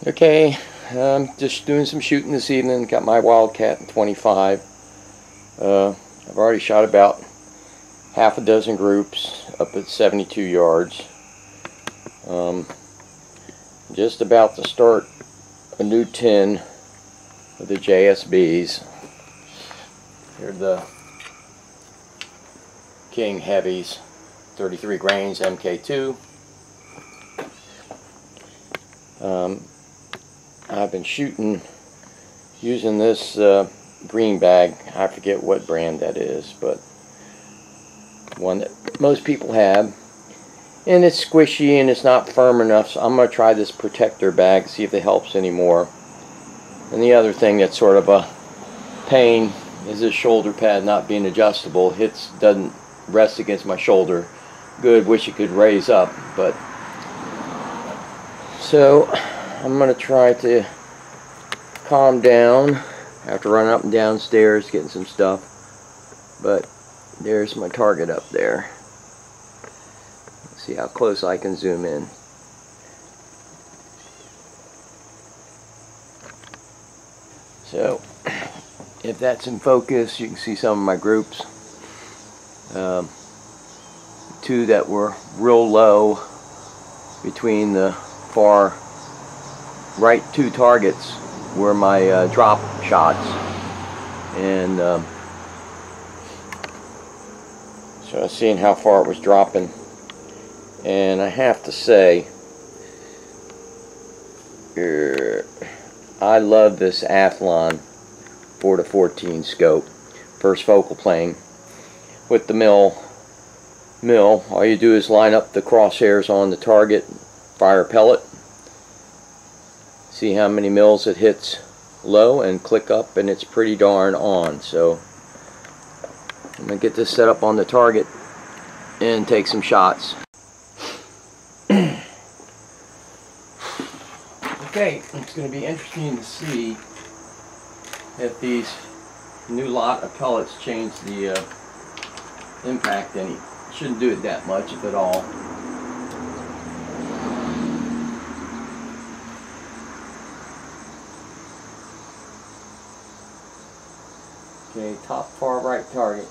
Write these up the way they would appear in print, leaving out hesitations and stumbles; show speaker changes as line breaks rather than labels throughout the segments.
Okay, I'm just doing some shooting this evening. Got my Wildcat in 25. I've already shot about half a dozen groups up at 72 yards. Just about to start a new tin with the JSBs. Here are the King Heavies, 33 grains MK2. I've been shooting using this green bag. I forget what brand that is, but one that most people have, and it's squishy and it's not firm enough, so I'm going to try this protector bag, see if it helps anymore. And the other thing that's sort of a pain is this shoulder pad not being adjustable. Doesn't rest against my shoulder good. Wish it could raise up, but so I'm going to try to calm down after running up and down stairs getting some stuff. But there's my target up there. Let's see how close I can zoom in. So if that's in focus, you can see some of my groups. Two that were real low between the far right two targets were my drop shots, and so I was seeing how far it was dropping, and I have to say I love this Athlon 4-14 scope. First focal plane with the mill. All you do is line up the crosshairs on the target, fire a pellet, see how many mils it hits low, and click up, and it's pretty darn on. So I'm going to get this set up on the target and take some shots. Okay, it's going to be interesting to see if these new lot of pellets change the impact any. Shouldn't do it that much, if at all. Okay, top far right target.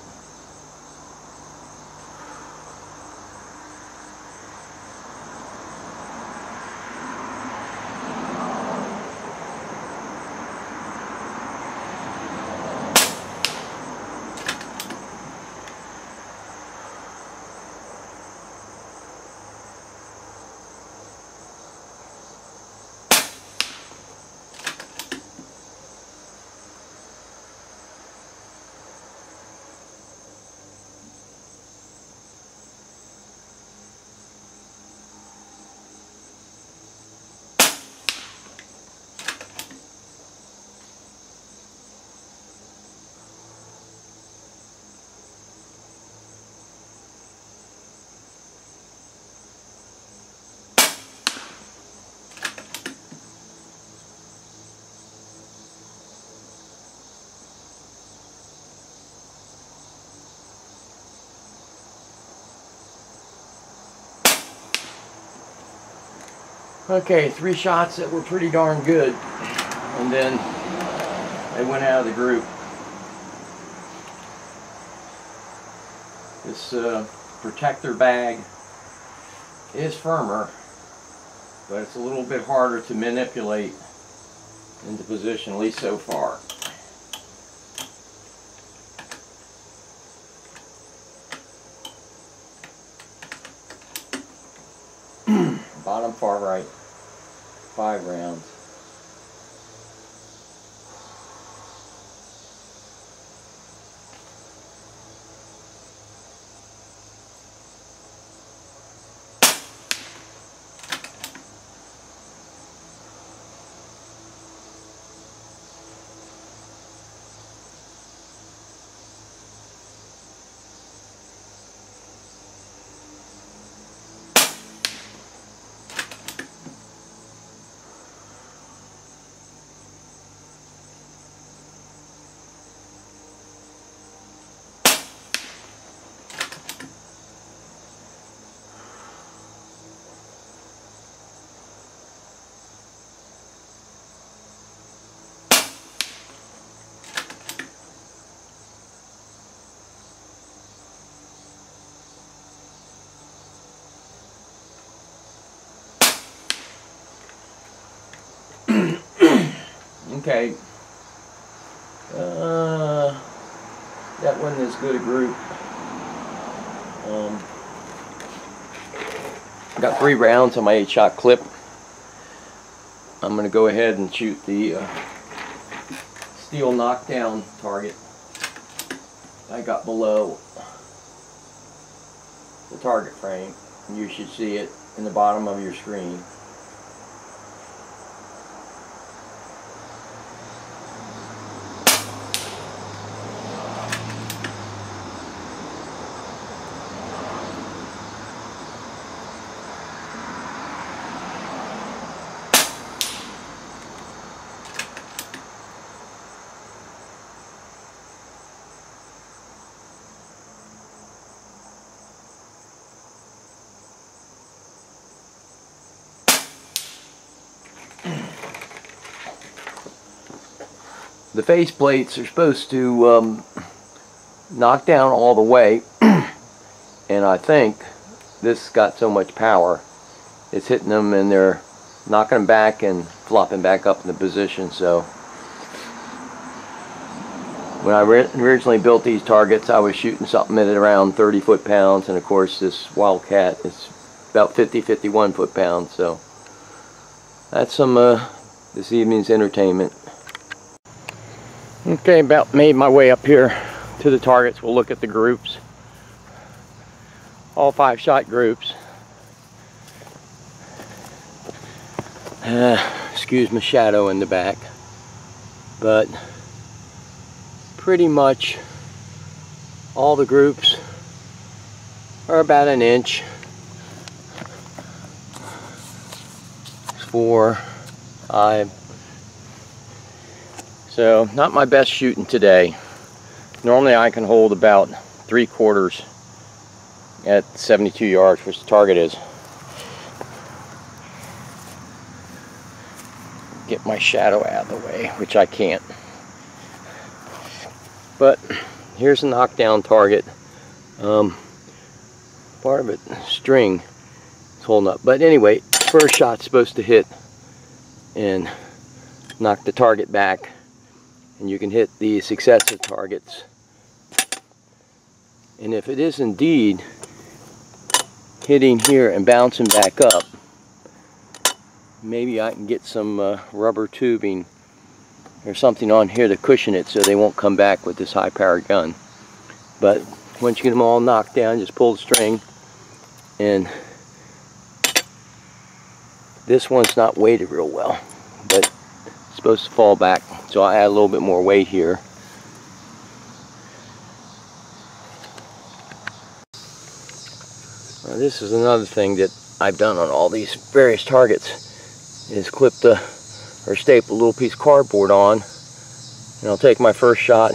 Okay, 3 shots that were pretty darn good, and then they went out of the group. This protector bag is firmer, but it's a little bit harder to manipulate into position, at least so far. Bottom far right, 5 rounds. Okay. That wasn't as good a group. Got 3 rounds on my 8-shot clip. I'm going to go ahead and shoot the steel knockdown target I got below the target frame. You should see it in the bottom of your screen. The face plates are supposed to knock down all the way, and I think this got so much power it's hitting them and they're knocking them back and flopping back up in the position. So when I originally built these targets, I was shooting something at around 30 foot-pounds, and of course this Wildcat is about 50-51 foot-pounds. So that's some this evening's entertainment. Okay, about made my way up here to the targets. We'll look at the groups. All 5-shot groups. Excuse my shadow in the back. But pretty much all the groups are about an inch. 4, 5. So not my best shooting today. Normally I can hold about 3/4 at 72 yards, which the target is. Get my shadow out of the way, which I can't. But here's a knockdown target. Part of it, string, is holding up. But anyway, first shot's supposed to hit and knock the target back. And you can hit the successive targets. And if it is indeed hitting here and bouncing back up, maybe I can get some rubber tubing or something on here to cushion it so they won't come back with this high-powered gun. But once you get them all knocked down, just pull the string, and this one's not weighted real well, but it's supposed to fall back, so I add a little bit more weight here. Now, this is another thing that I've done on all these various targets, is clip or staple a little piece of cardboard on, and I'll take my first shot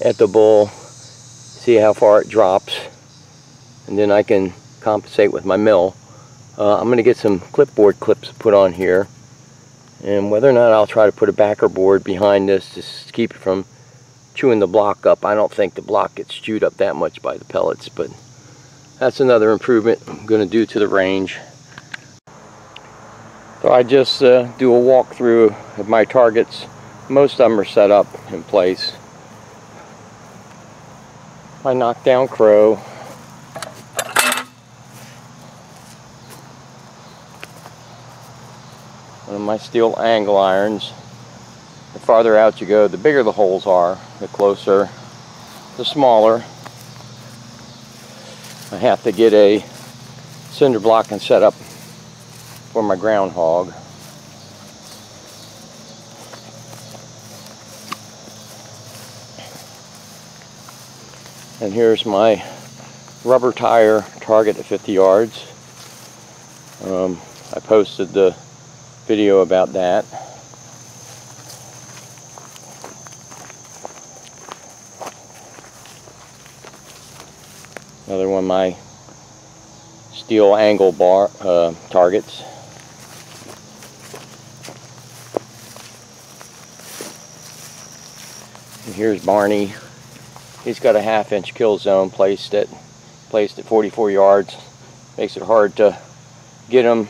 at the bull, see how far it drops, and then I can compensate with my mill. I'm going to get some clipboard clips put on here, and whether or not I'll try to put a backer board behind this to keep it from chewing the block up. I don't think the block gets chewed up that much by the pellets, but that's another improvement I'm going to do to the range. So I just do a walkthrough of my targets. Most of them are set up in place. My knockdown crow. One of my steel angle irons. The farther out you go, the bigger the holes are. The closer, the smaller. I have to get a cinder block and set up for my groundhog. And here's my rubber tire target at 50 yards. I posted the video about that. Another one of my steel angle bar targets. And here's Barney. He's got a 1/2-inch kill zone placed at 44 yards. Makes it hard to get him,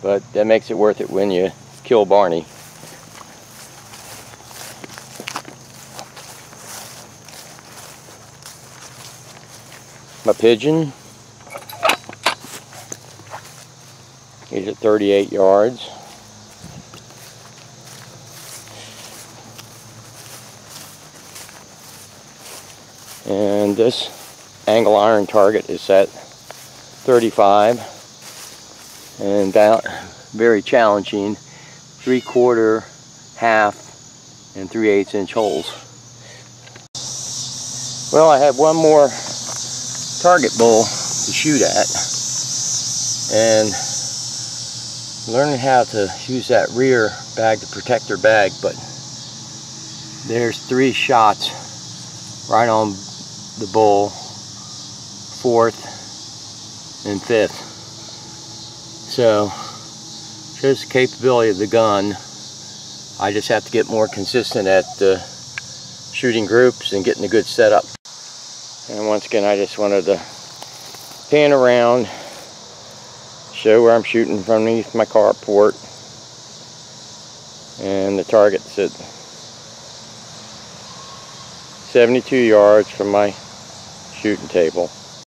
but that makes it worth it when you kill Barney. my pigeon. He's at 38 yards. And this angle iron target is at 35. And about very challenging 3/4, half, and 3/8 inch holes. Well, I have one more target bull to shoot at, and learning how to use that rear bag to protect their bag, but there's 3 shots right on the bull, 4th and 5th. So shows the capability of the gun. I just have to get more consistent at shooting groups and getting a good setup. And once again, I just wanted to pan around, show where I'm shooting from underneath my carport, and the target's at 72 yards from my shooting table.